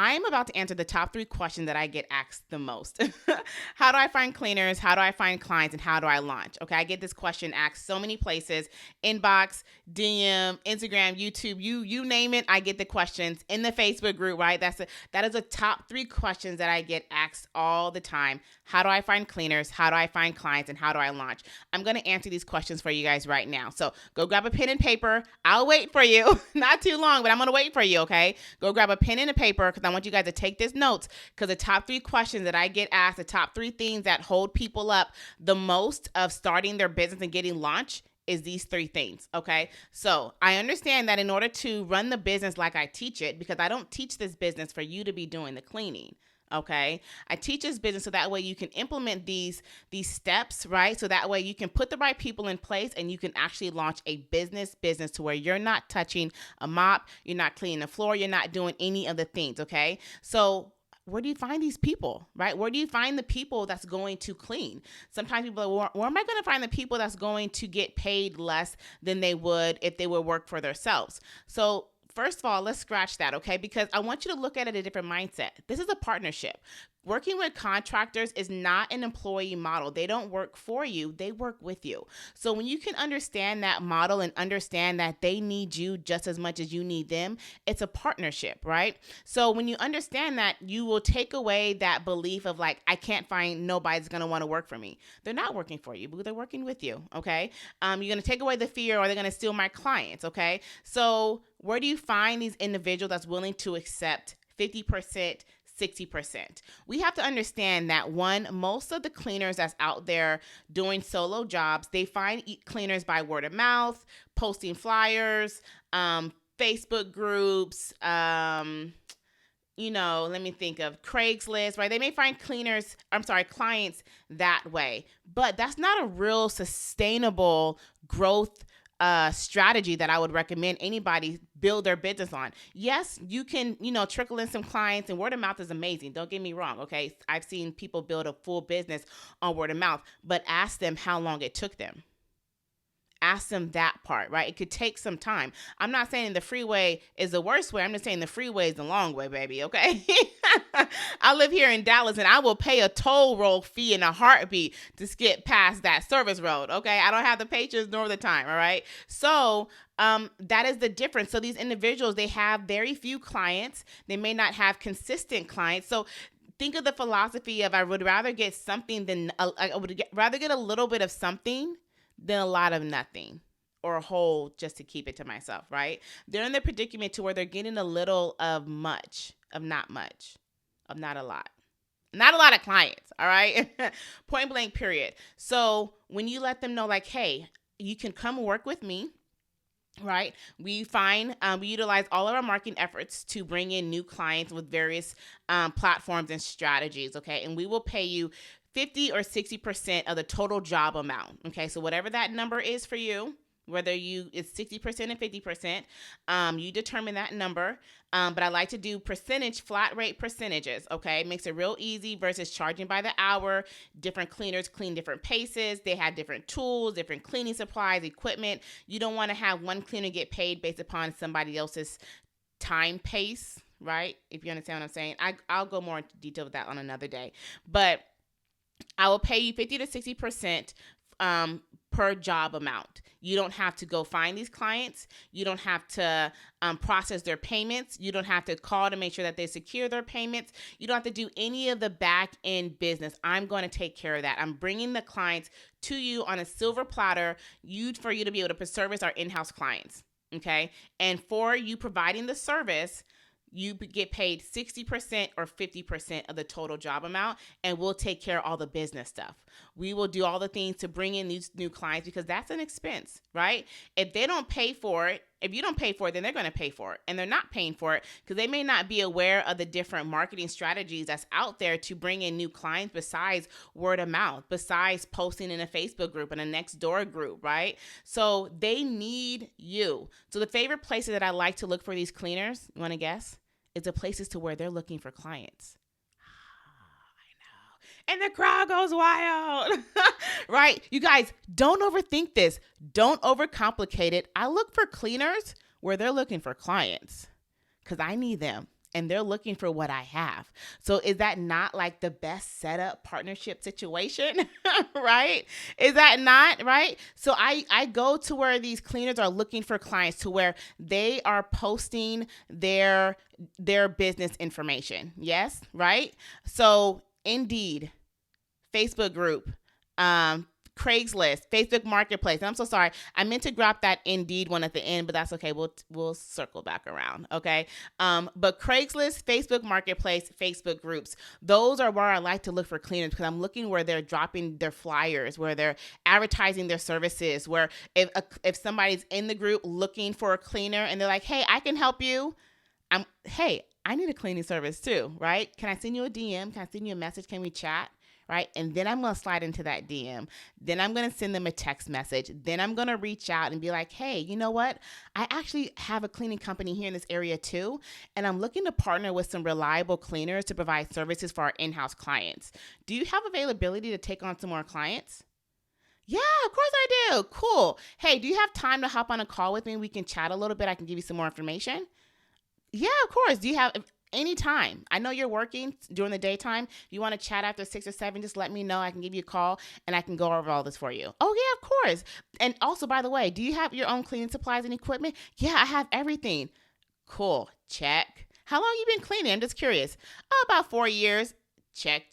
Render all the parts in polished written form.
I'm about to answer the top 3 questions that I get asked the most. How do I find cleaners? How do I find clients? And how do I launch? Okay, I get this question asked so many places: inbox, DM, Instagram, YouTube, you name it. I get the questions in the Facebook group, right? That is a top 3 questions that I get asked all the time. How do I find cleaners? How do I find clients? And how do I launch? I'm going to answer these questions for you guys right now. So go grab a pen and paper. I'll wait for you. Not too long, but I'm going to wait for you, okay? Go grab a pen and a paper because I want you guys to take this notes, because the top 3 questions that I get asked, the top 3 things that hold people up the most of starting their business and getting launched is these 3 things, okay? So I understand that in order to run the business like I teach it, because I don't teach this business for you to be doing the cleaning, okay? I teach this business so that way you can implement these steps, right? So that way you can put the right people in place and you can actually launch a business to where you're not touching a mop, you're not cleaning the floor, you're not doing any of the things, okay? So where do you find these people, right? Where do you find the people that's going to clean? Sometimes people are like, where am I going to find the people that's going to get paid less than they would if they would work for themselves? So first of all, let's scratch that, okay? Because I want you to look at it a different mindset. This is a partnership. Working with contractors is not an employee model. They don't work for you. They work with you. So when you can understand that model and understand that they need you just as much as you need them, it's a partnership, right? So when you understand that, you will take away that belief of like, I can't find, nobody's going to want to work for me. They're not working for you, but they're working with you, okay? You're going to take away the fear, or they're going to steal my clients, okay? So where do you find these individuals that's willing to accept 50%, 60%? We have to understand that most of the cleaners that's out there doing solo jobs, they find cleaners by word of mouth, posting flyers, Facebook groups, let me think of Craigslist, right? They may find clients that way, but that's not a real sustainable growth strategy that I would recommend anybody build their business on. Yes, you can, trickle in some clients, and word of mouth is amazing. Don't get me wrong. Okay. I've seen people build a full business on word of mouth, but ask them how long it took them. Ask them that part, right? It could take some time. I'm not saying the freeway is the worst way. I'm just saying the freeway is the long way, baby, okay? I live here in Dallas, and I will pay a toll roll fee in a heartbeat to skip past that service road, okay? I don't have the patience nor the time, all right? So that is the difference. So these individuals, they have very few clients. They may not have consistent clients. So think of the philosophy of I would rather get something than rather get a little bit of something than a lot of nothing, or a whole just to keep it to myself, right? They're in the predicament to where they're getting a little of much, of not much, of not a lot. Not a lot of clients, all right? Point blank, period. So when you let them know like, hey, you can come work with me, right? We utilize all of our marketing efforts to bring in new clients with various platforms and strategies, okay? And we will pay you 50 or 60% of the total job amount. Okay, so whatever that number is for you, whether it's 60% and 50%, you determine that number. But I like to do flat rate percentages. Okay, it makes it real easy versus charging by the hour. Different cleaners clean different paces. They have different tools, different cleaning supplies, equipment. You don't want to have one cleaner get paid based upon somebody else's time pace, right? If you understand what I'm saying, I'll go more into detail with that on another day. But I will pay you 50 to 60% per job amount. You don't have to go find these clients. You don't have to process their payments. You don't have to call to make sure that they secure their payments. You don't have to do any of the back end business. I'm going to take care of that. I'm bringing the clients to you on a silver platter for you to be able to service our in-house clients. Okay. And for you providing the service, you get paid 60% or 50% of the total job amount, and we'll take care of all the business stuff. We will do all the things to bring in these new clients because that's an expense, right? If they don't pay for it, if you don't pay for it, then they're going to pay for it. And they're not paying for it because they may not be aware of the different marketing strategies that's out there to bring in new clients besides word of mouth, besides posting in a Facebook group and a next door group, right? So they need you. So the favorite places that I like to look for these cleaners, you want to guess? Is the places to where they're looking for clients. And the crowd goes wild, right? You guys, don't overthink this. Don't overcomplicate it. I look for cleaners where they're looking for clients because I need them. and they're looking for what I have. So is that not like the best setup partnership situation, right? Is that not right? So I go to where these cleaners are looking for clients, to where they are posting their business information. Yes, right? So Indeed, Facebook group, Craigslist, Facebook Marketplace. And I'm so sorry. I meant to drop that Indeed one at the end, but that's okay. We'll circle back around. Okay. But Craigslist, Facebook Marketplace, Facebook groups, those are where I like to look for cleaners, because I'm looking where they're dropping their flyers, where they're advertising their services, where if somebody's in the group looking for a cleaner and they're like, hey, I can help you. Hey, I need a cleaning service too, right? Can I send you a DM? Can I send you a message? Can we chat? Right? And then I'm going to slide into that DM. Then I'm going to send them a text message. Then I'm going to reach out and be like, hey, you know what? I actually have a cleaning company here in this area too. And I'm looking to partner with some reliable cleaners to provide services for our in-house clients. Do you have availability to take on some more clients? Yeah, of course I do. Cool. Hey, do you have time to hop on a call with me? We can chat a little bit. I can give you some more information. Yeah, of course. Do you have any time? I know you're working during the daytime. If you want to chat after 6 or 7, just let me know. I can give you a call and I can go over all this for you. Oh, yeah, of course. And also, by the way, do you have your own cleaning supplies and equipment? Yeah, I have everything. Cool. Check. How long you been cleaning? I'm just curious. Oh, about 4 years. Check.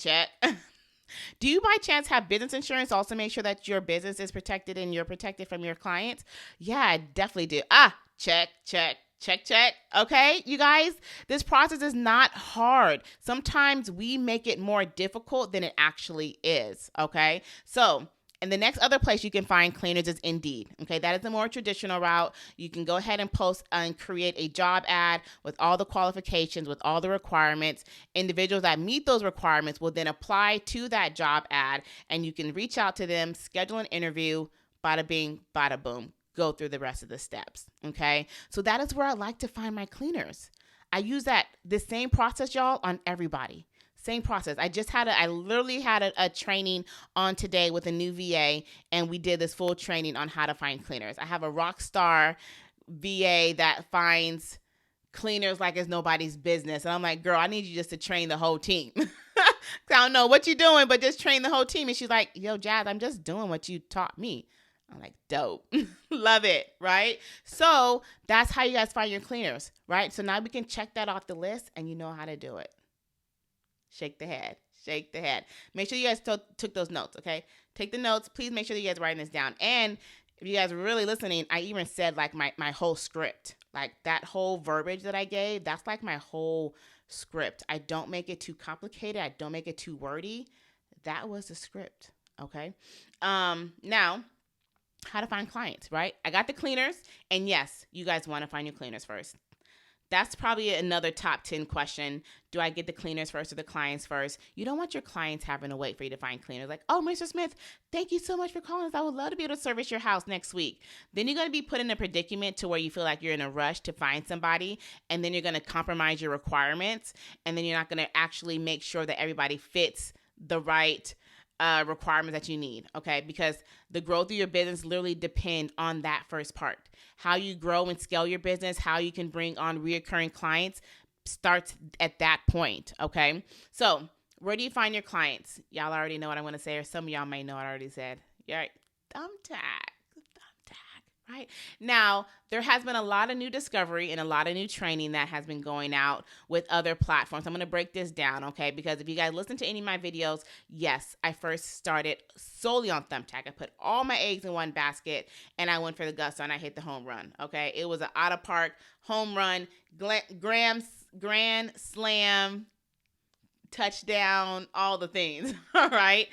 Do you by chance have business insurance? Also make sure that your business is protected and you're protected from your clients. Yeah, I definitely do. Check. Okay, you guys, this process is not hard. Sometimes we make it more difficult than it actually is. Okay, so and the next other place you can find cleaners is Indeed. Okay, that is the more traditional route. You can go ahead and post and create a job ad with all the qualifications, with all the requirements. Individuals that meet those requirements will then apply to that job ad, and you can reach out to them, schedule an interview, bada bing, bada boom. Go through the rest of the steps. Okay. So that is where I like to find my cleaners. I use the same process, y'all, on everybody. Same process. I literally had a training on today with a new VA, and we did this full training on how to find cleaners. I have a rock star VA that finds cleaners like it's nobody's business. And I'm like, girl, I need you just to train the whole team. I don't know what you're doing, but just train the whole team. And she's like, yo, Jazz, I'm just doing what you taught me. I'm like, dope. Love it, right? So that's how you guys find your cleaners, right? So now we can check that off the list and you know how to do it. Shake the head. Make sure you guys took those notes, okay? Take the notes. Please make sure that you guys are writing this down. And if you guys are really listening, I even said like my whole script. Like that whole verbiage that I gave, that's like my whole script. I don't make it too complicated. I don't make it too wordy. That was the script, okay? Now, how to find clients, right? I got the cleaners, and yes, you guys want to find your cleaners first. That's probably another top 10 question. Do I get the cleaners first or the clients first? You don't want your clients having to wait for you to find cleaners. Like, oh, Mr. Smith, thank you so much for calling us. I would love to be able to service your house next week. Then you're going to be put in a predicament to where you feel like you're in a rush to find somebody, and then you're going to compromise your requirements, and then you're not going to actually make sure that everybody fits the right requirements that you need, okay? Because the growth of your business literally depend on that first part. How you grow and scale your business, how you can bring on reoccurring clients starts at that point, okay? So where do you find your clients? Y'all already know what I'm going to say, or some of y'all may know what I already said. You're right. Thumbtack, right? Now, there has been a lot of new discovery and a lot of new training that has been going out with other platforms. I'm going to break this down, okay? Because if you guys listen to any of my videos, yes, I first started solely on Thumbtack. I put all my eggs in one basket, and I went for the gusto, and I hit the home run, okay? It was an out-of-park home run, grand slam, touchdown, all the things. All right.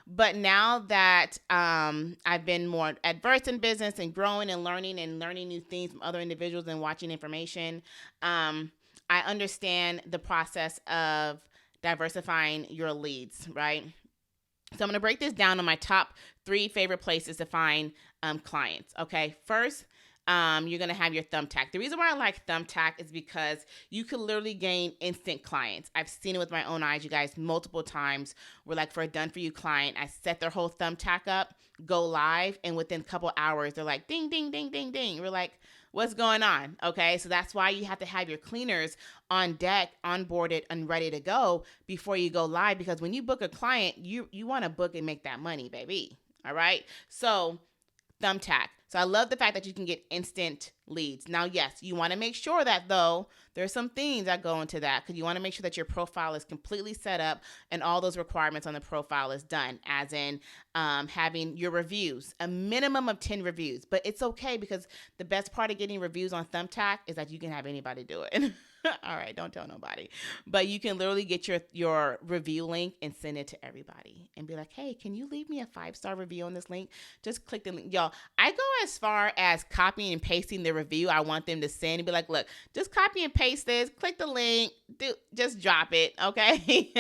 But now that I've been more adverse in business and growing and learning new things from other individuals and watching information, I understand the process of diversifying your leads, right? So I'm going to break this down on my top 3 favorite places to find clients. Okay. First, you're going to have your Thumbtack. The reason why I like Thumbtack is because you can literally gain instant clients. I've seen it with my own eyes, you guys, multiple times. Where like for a done for you client, I set their whole Thumbtack up, go live, and within a couple hours, they're like, ding, ding, ding, ding, ding. We're like, What's going on? Okay, so that's why you have to have your cleaners on deck, onboarded, and ready to go before you go live. Because when you book a client, you want to book and make that money, baby. All right. So Thumbtack. So I love the fact that you can get instant leads. Now, yes, you want to make sure that though, there's some things that go into that because you want to make sure that your profile is completely set up and all those requirements on the profile is done, as in having your reviews, a minimum of 10 reviews. But it's okay because the best part of getting reviews on Thumbtack is that you can have anybody do it. All right, don't tell nobody. But you can literally get your review link and send it to everybody and be like, hey, can you leave me a 5-star review on this link? Just click the link. Y'all, I go as far as copying and pasting the review I want them to send and be like, look, just copy and paste this, click the link, just drop it, okay?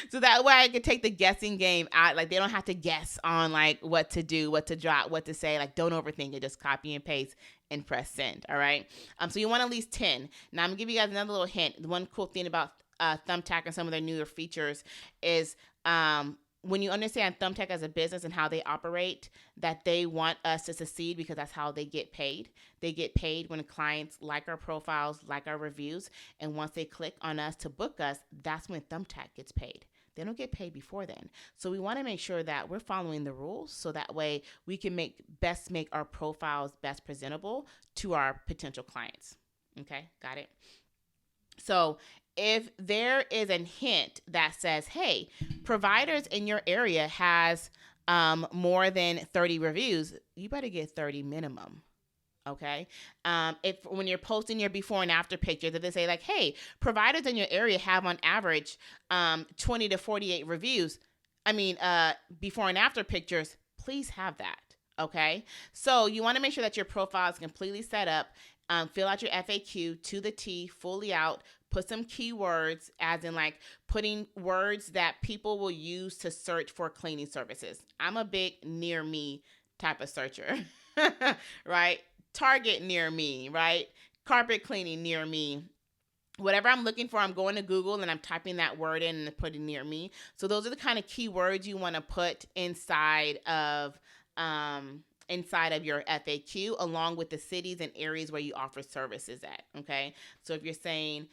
So that way I can take the guessing game out. Like, they don't have to guess on like what to do, what to drop, what to say. Like, don't overthink it. Just copy and paste and press send. All right. So you want at least 10. Now I'm gonna give you guys another little hint. The one cool thing about Thumbtack and some of their newer features is when you understand Thumbtack as a business and how they operate, that they want us to succeed because that's how they get paid. They get paid when clients like our profiles, like our reviews, and once they click on us to book us, that's when Thumbtack gets paid. They don't get paid before then. So we want to make sure that we're following the rules so that way we can make our profiles best presentable to our potential clients. Okay, got it? So if there is a hint that says, hey, providers in your area has more than 30 reviews, you better get 30 minimum. Okay. If when you're posting your before and after pictures, if they say like, hey, providers in your area have on average 20 to 48 reviews, before and after pictures, please have that. Okay. So you want to make sure that your profile is completely set up. Fill out your FAQ to the T, fully out. Put some keywords, as in like putting words that people will use to search for cleaning services. I'm a big near me type of searcher, right? Target near me, right? Carpet cleaning near me. Whatever I'm looking for, I'm going to Google and I'm typing that word in and putting near me. So those are the kind of keywords you want to put inside of your FAQ, along with the cities and areas where you offer services at. Okay. So if you're saying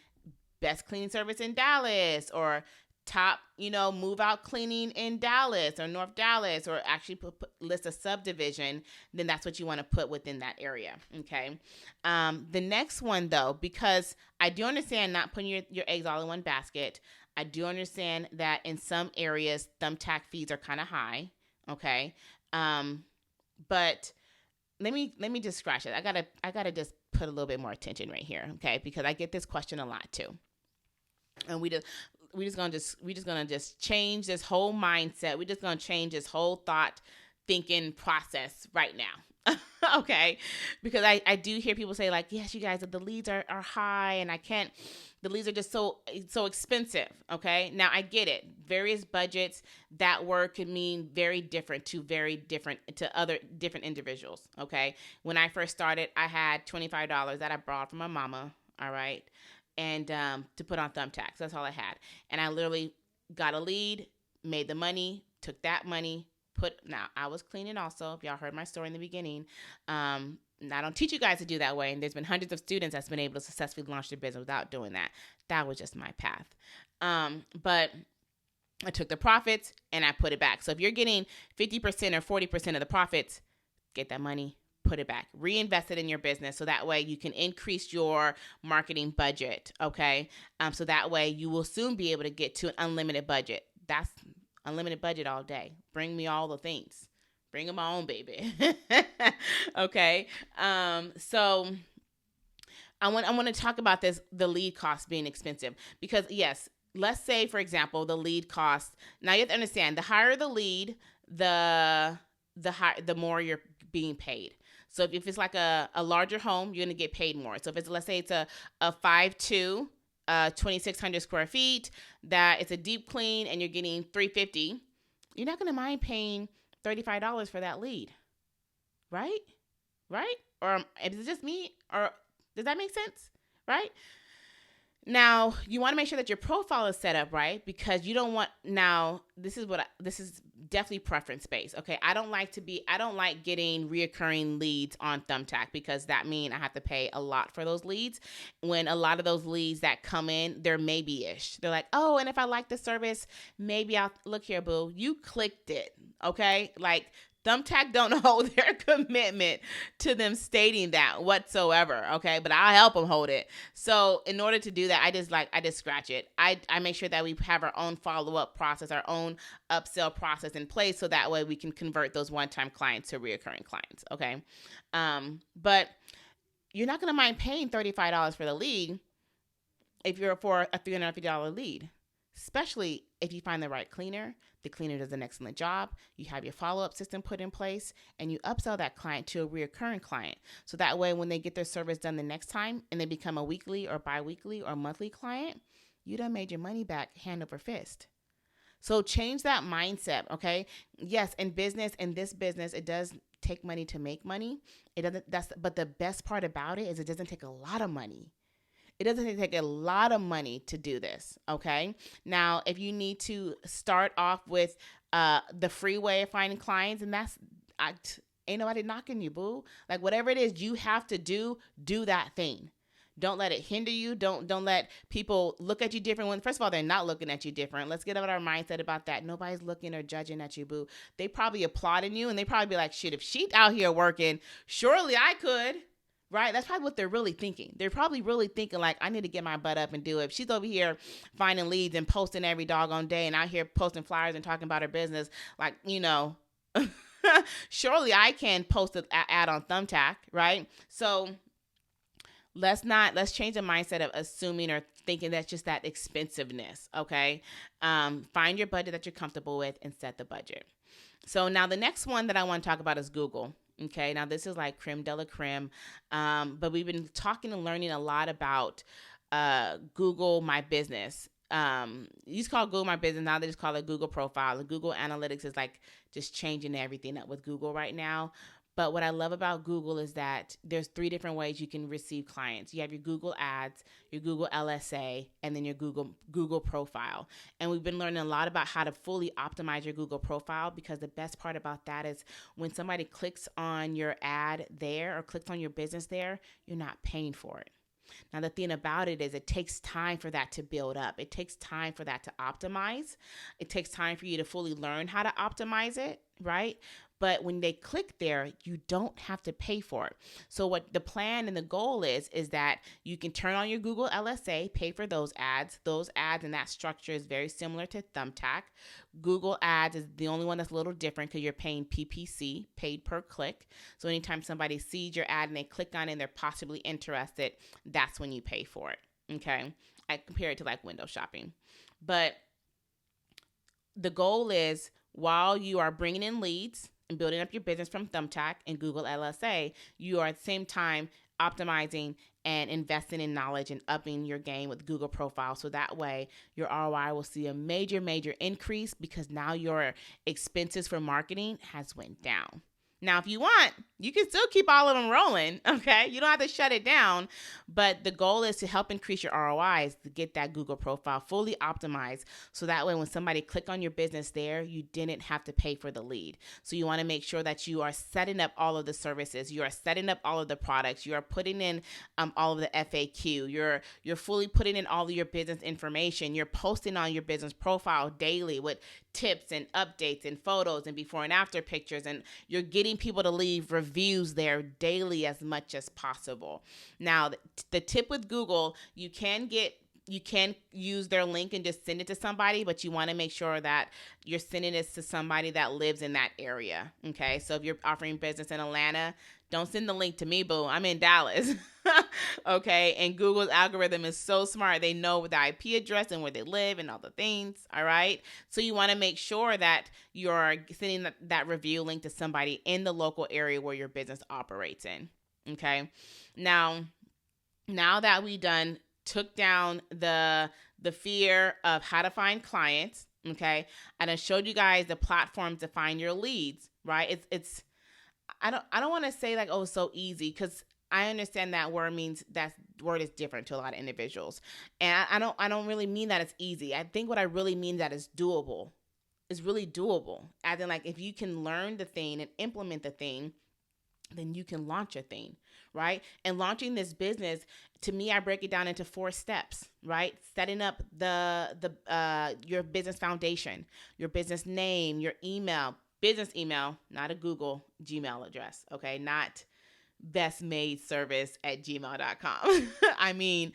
best cleaning service in Dallas, or top, move out cleaning in Dallas or North Dallas, or actually list a subdivision, then that's what you want to put within that area. Okay. The next one though, because I do understand not putting your eggs all in one basket. I do understand that in some areas, Thumbtack fees are kind of high. Okay. But let me just scratch it. I gotta just put a little bit more attention right here. Okay. Because I get this question a lot too. And we're just gonna change this whole mindset. We're just gonna change this whole thought thinking process right now. Okay. Because I do hear people say like, yes, you guys, the leads are high and the leads are just so expensive. Okay. Now I get it. Various budgets, that word could mean very different to other different individuals. Okay. When I first started, I had $25 that I borrowed from my mama. All right. And to put on Thumbtacks. That's all I had. And I literally got a lead, made the money, took that money, now I was cleaning also, if y'all heard my story in the beginning. And I don't teach you guys to do that way. And there's been hundreds of students that's been able to successfully launch their business without doing that. That was just my path. But I took the profits and I put it back. So if you're getting 50% or 40% of the profits, get that money, put it back, reinvest it in your business. So that way you can increase your marketing budget. Okay. So that way you will soon be able to get to an unlimited budget. That's unlimited budget all day. Bring me all the things. Bring them on, baby. Okay. So I want to talk about the lead cost being expensive, because yes, let's say for example, the lead cost. Now you have to understand, the higher the lead, the more you're being paid. So if it's like a larger home, you're going to get paid more. So if it's, let's say it's a 5'2", 2,600 square feet, that it's a deep clean and you're getting $350, you're not going to mind paying $35 for that lead. Right? Or is it just me? Or does that make sense? Right? Now, you want to make sure that your profile is set up right, because you don't want, now, this is definitely preference based. Okay. I don't like getting reoccurring leads on Thumbtack, because that means I have to pay a lot for those leads, when a lot of those leads that come in, they're maybe-ish. They're like, oh, and if I like the service, maybe I'll look here, boo. You clicked it. Okay. Like, Thumbtack don't hold their commitment to them stating that whatsoever, okay? But I'll help them hold it. So in order to do that, I just scratch it. I make sure that we have our own follow-up process, our own upsell process in place, so that way we can convert those one-time clients to reoccurring clients, okay? But you're not going to mind paying $35 for the lead if you're for a $350 lead, especially if you find the right cleaner. The cleaner does an excellent job. You have your follow-up system put in place, and you upsell that client to a recurring client. So that way, when they get their service done the next time and they become a weekly or bi-weekly or monthly client, you done made your money back hand over fist. So change that mindset, okay? Yes, in this business, it does take money to make money. But the best part about it is it doesn't take a lot of money. It doesn't take a lot of money to do this, okay? Now, if you need to start off with the free way of finding clients, and ain't nobody knocking you, boo. Like, whatever it is you have to do that thing. Don't let it hinder you. Don't let people look at you different. When, first of all, they're not looking at you different. Let's get out our mindset about that. Nobody's looking or judging at you, boo. They probably applauding you, and they probably be like, shit, if she's out here working, surely I could. Right? That's probably what they're really thinking. They're probably really thinking, like, I need to get my butt up and do it. If she's over here finding leads and posting every doggone day, and out here posting flyers and talking about her business, like, surely I can post an ad on Thumbtack, right? So let's change the mindset of assuming or thinking that's just that expensiveness, okay? Find your budget that you're comfortable with and set the budget. So now the next one that I want to talk about is Google. Okay, now this is like creme de la creme, but we've been talking and learning a lot about Google My Business. You used to call Google My Business, now they just call it Google Profile. Google Analytics is like just changing everything up with Google right now. But what I love about Google is that there's 3 different ways you can receive clients. You have your Google Ads, your Google LSA, and then your Google Profile. And we've been learning a lot about how to fully optimize your Google Profile, because the best part about that is when somebody clicks on your ad there or clicks on your business there, you're not paying for it. Now, the thing about it is it takes time for that to build up. It takes time for that to optimize. It takes time for you to fully learn how to optimize it, right? But when they click there, you don't have to pay for it. So what the plan and the goal is that you can turn on your Google LSA, pay for those ads. Those ads and that structure is very similar to Thumbtack. Google Ads is the only one that's a little different because you're paying PPC, paid per click. So anytime somebody sees your ad and they click on it and they're possibly interested, that's when you pay for it, okay? I compare it to like window shopping. But the goal is, while you are bringing in leads and building up your business from Thumbtack and Google LSA, you are at the same time optimizing and investing in knowledge and upping your game with Google Profile. So that way your ROI will see a major, major increase, because now your expenses for marketing has went down. Now, if you want, you can still keep all of them rolling, okay? You don't have to shut it down, but the goal is to help increase your ROIs, to get that Google Profile fully optimized, so that way when somebody click on your business there, you didn't have to pay for the lead. So you want to make sure that you are setting up all of the services, you are setting up all of the products, you are putting in all of the FAQ, you're fully putting in all of your business information, you're posting on your business profile daily with tips and updates and photos and before and after pictures, and you're getting people to leave reviews there daily as much as possible. Now, the tip with Google, you can use their link and just send it to somebody, but you want to make sure that you're sending it to somebody that lives in that area, okay? So if you're offering business in Atlanta, don't send the link to me, boo. I'm in Dallas, okay? And Google's algorithm is so smart. They know the IP address and where they live and all the things, all right? So you want to make sure that you're sending that review link to somebody in the local area where your business operates in, okay? Now that we took down the fear of how to find clients, okay? And I showed you guys the platforms to find your leads, right? It's I don't want to say like, oh, it's so easy, because I understand that word is different to a lot of individuals. And I don't really mean that it's easy. I think what I really mean that it's doable. is really doable. As in, like, if you can learn the thing and implement the thing, then you can launch a thing, right? And launching this business, to me, I break it down into 4 steps, right? Setting up the your business foundation, your business name, your email, business email, not a Google Gmail address, okay? Not bestmadeservice@gmail.com. I mean,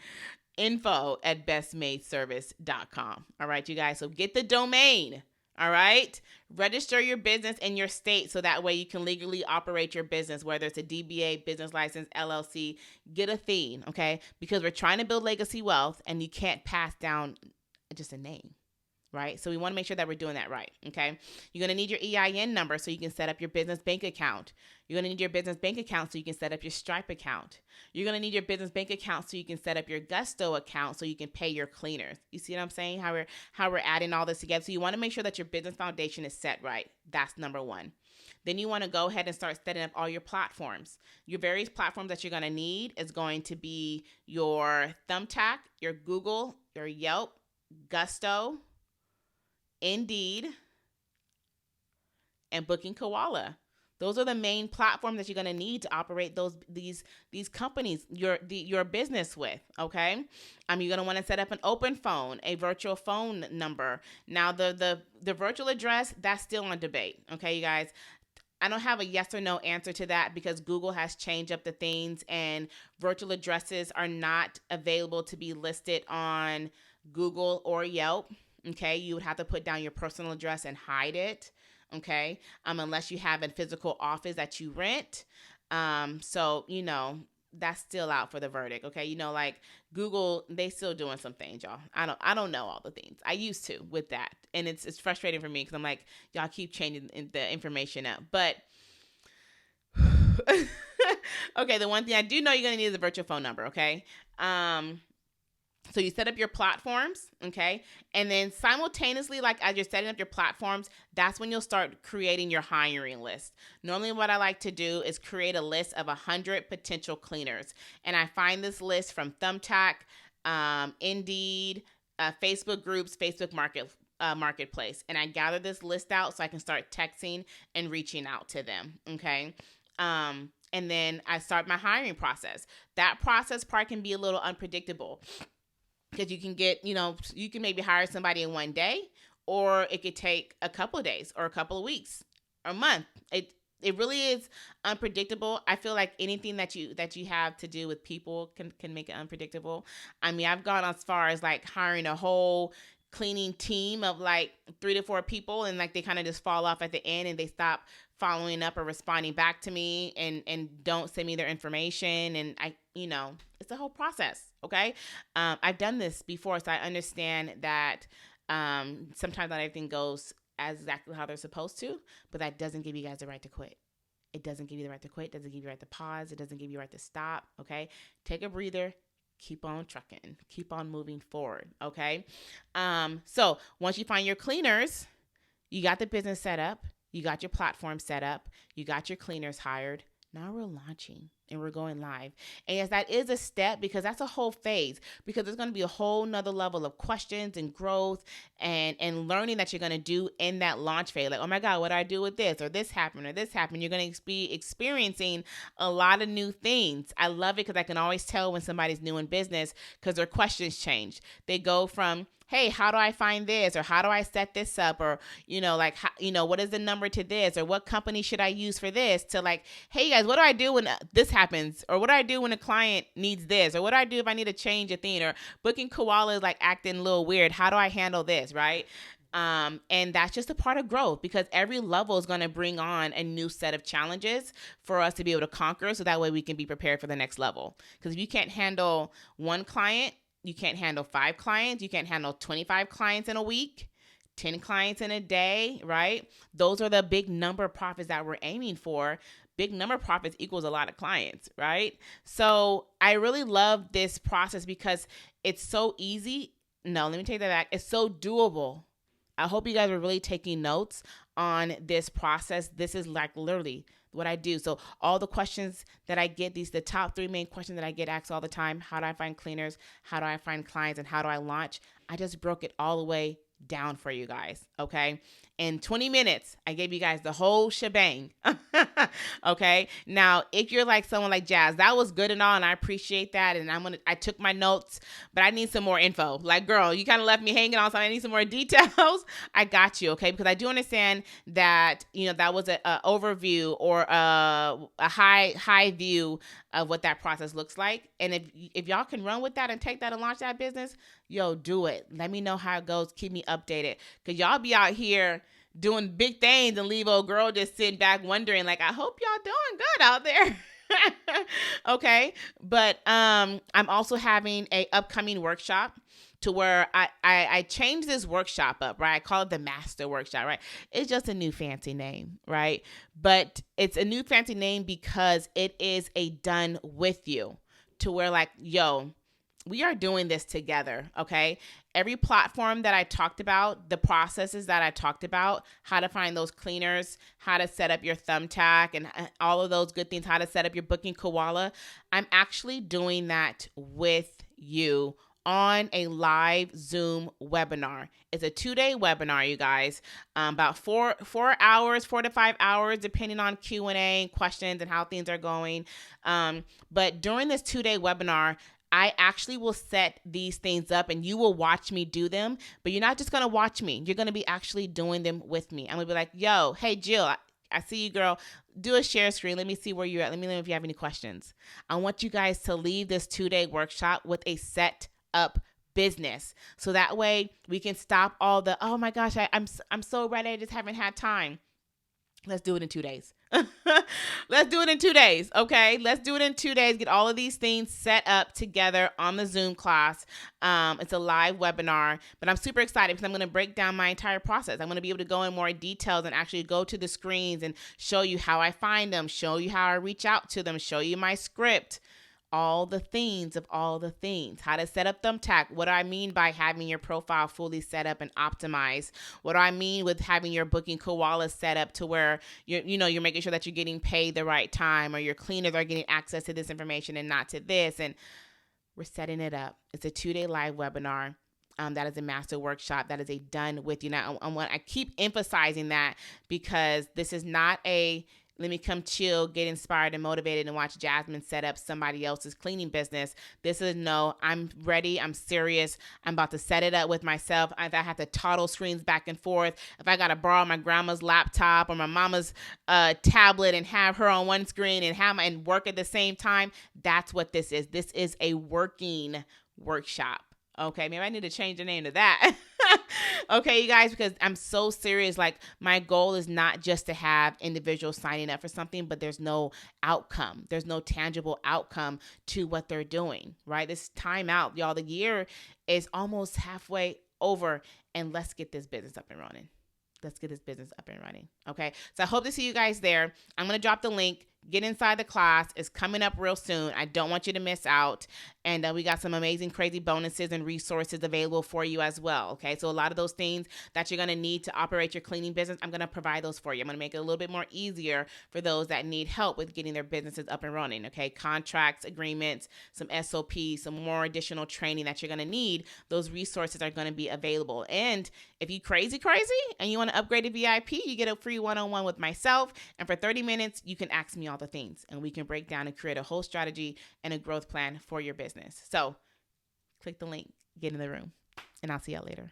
info@bestmadeservice.com. All right, you guys. So get the domain. All right. Register your business in your state so that way you can legally operate your business, whether it's a DBA, business license, LLC. Get a theme, okay? Because we're trying to build legacy wealth and you can't pass down just a name. Right? So we want to make sure that we're doing that right. Okay. You're going to need your EIN number so you can set up your business bank account. You're going to need your business bank account so you can set up your Stripe account. You're going to need your business bank account so you can set up your Gusto account so you can pay your cleaners. You see what I'm saying? How we're adding all this together. So you want to make sure that your business foundation is set right. That's number 1. Then you want to go ahead and start setting up all your platforms. Your various platforms that you're going to need is going to be your Thumbtack, your Google, your Yelp, Gusto, Indeed, and Booking Koala. Those are the main platforms that you're going to need to operate these companies, your business with, okay? You're going to want to set up an open phone, a virtual phone number. Now, the virtual address, that's still on debate, okay, you guys? I don't have a yes or no answer to that because Google has changed up the things and virtual addresses are not available to be listed on Google or Yelp. Okay, you would have to put down your personal address and hide it. Okay, unless you have a physical office that you rent. So that's still out for the verdict. Okay, like Google, they still doing some things, y'all. I don't know all the things. I used to with that, and it's frustrating for me because I'm like, y'all keep changing the information up. But okay, the one thing I do know you're gonna need is a virtual phone number. Okay. So you set up your platforms, okay? And then simultaneously, like as you're setting up your platforms, that's when you'll start creating your hiring list. Normally what I like to do is create a list of 100 potential cleaners. And I find this list from Thumbtack, Indeed, Facebook groups, Facebook Marketplace. And I gather this list out so I can start texting and reaching out to them, okay? And then I start my hiring process. That process part can be a little unpredictable. Because you can you can maybe hire somebody in one day, or it could take a couple of days or a couple of weeks or a month. It really is unpredictable. I feel like anything that you have to do with people can make it unpredictable. I've gone as far as like hiring a whole cleaning team of like 3 to 4 people, and like they kind of just fall off at the end and they stop following up or responding back to me and don't send me their information. And it's a whole process. Okay. I've done this before, so I understand that sometimes not everything goes as exactly how they're supposed to, but that doesn't give you guys the right to quit. It doesn't give you the right to quit. It doesn't give you the right to pause. It doesn't give you the right to stop. Okay. Take a breather. Keep on trucking. Keep on moving forward. Okay. So once you find your cleaners, you got the business set up. You got your platform set up. You got your cleaners hired. Now we're launching and we're going live. And yes, that is a step because that's a whole phase, because there's going to be a whole nother level of questions and growth and learning that you're going to do in that launch phase. Like, oh my God, what do I do with this? Or this happened or this happened. You're going to be experiencing a lot of new things. I love it because I can always tell when somebody's new in business because their questions change. They go from, hey, how do I find this? Or how do I set this up? Or, what is the number to this? Or what company should I use for this? To like, hey, guys, what do I do when this happens? Or what do I do when a client needs this? Or what do I do if I need to change a thing? Or Booking Koala is like acting a little weird. How do I handle this, right? And that's just a part of growth because every level is going to bring on a new set of challenges for us to be able to conquer. So that way we can be prepared for the next level. Because if you can't handle one client, you can't handle 5 clients. You can't handle 25 clients in a week, 10 clients in a day, right? Those are the big number of profits that we're aiming for. Big number of profits equals a lot of clients, right? So I really love this process because it's so easy. No, let me take that back. It's so doable. I hope you guys are really taking notes on this process. This is like literally what I do. So all the questions that I get, the top 3 main questions that I get asked all the time: how do I find cleaners? How do I find clients? And how do I launch? I just broke it all the way down for you guys. Okay. In 20 minutes, I gave you guys the whole shebang. Okay. Now, if you're like someone like Jazz, that was good and all, and I appreciate that. And I took my notes, but I need some more info. Like, girl, you kind of left me hanging on, so I need some more details. I got you. Okay. Because I do understand that, that was a overview or a high view of what that process looks like. And if y'all can run with that and take that and launch that business, yo, do it. Let me know how it goes. Keep me updated. Because y'all be out here doing big things and leave old girl just sitting back wondering, like, I hope y'all doing good out there. Okay. But I'm also having a upcoming workshop to where I changed this workshop up, right? I call it the Master Workshop, right? It's just a new fancy name, right? But it's a new fancy name because it is a done with you, to where like, yo, we are doing this together, okay? Every platform that I talked about, the processes that I talked about, how to find those cleaners, how to set up your Thumbtack, and all of those good things, how to set up your booking koala, I'm actually doing that with you on a live Zoom webinar. It's a 2-day webinar, you guys, about 4 hours, 4 to 5 hours, depending on Q&A and questions and how things are going. But during this 2-day webinar, I actually will set these things up and you will watch me do them, but you're not just going to watch me. You're going to be actually doing them with me. I'm going to be like, yo, hey, Jill, I see you, girl. Do a share screen. Let me see where you're at. Let me know if you have any questions. I want you guys to leave this 2-day workshop with a set up business. So that way we can stop all the, oh my gosh, I'm so ready. I just haven't had time. Let's do it in 2 days. Let's do it in 2 days. Okay. Let's do it in 2 days. Get all of these things set up together on the Zoom class. It's a live webinar, but I'm super excited because I'm going to break down my entire process. I'm going to be able to go in more details and actually go to the screens and show you how I find them, show you how I reach out to them, show you my script, all the things, how to set up Thumbtack. What do I mean by having your profile fully set up and optimized? What do I mean with having your booking koala set up to where you're making sure that you're getting paid the right time, or your cleaners are getting access to this information and not to this. And we're setting it up. It's a 2-day live webinar. That is a master workshop. That is a done with you. Now, I keep emphasizing that because this is not a let me come chill, get inspired and motivated and watch Jasmine set up somebody else's cleaning business. This is no, I'm ready. I'm serious. I'm about to set it up with myself. If I have to toddle screens back and forth, if I got to borrow my grandma's laptop or my mama's tablet and have her on one screen and work at the same time, that's what this is. This is a working workshop. Okay, maybe I need to change the name to that. Okay, you guys, because I'm so serious. Like, my goal is not just to have individuals signing up for something, but there's no outcome. There's no tangible outcome to what they're doing, right? This time out, y'all, the year is almost halfway over, and let's get this business up and running. Okay, so I hope to see you guys there. I'm going to drop the link. Get inside the class. It's coming up real soon. I don't want you to miss out. And we got some amazing, crazy bonuses and resources available for you as well. Okay, so a lot of those things that you're going to need to operate your cleaning business, I'm going to provide those for you. I'm going to make it a little bit more easier for those that need help with getting their businesses up and running. Okay, contracts, agreements, some SOPs, some more additional training that you're going to need. Those resources are going to be available. And if you crazy and you want to upgrade to VIP, you get a free one-on-one with myself. And for 30 minutes, you can ask me all the things and we can break down and create a whole strategy and a growth plan for your business. So click the link, get in the room, and I'll see y'all later.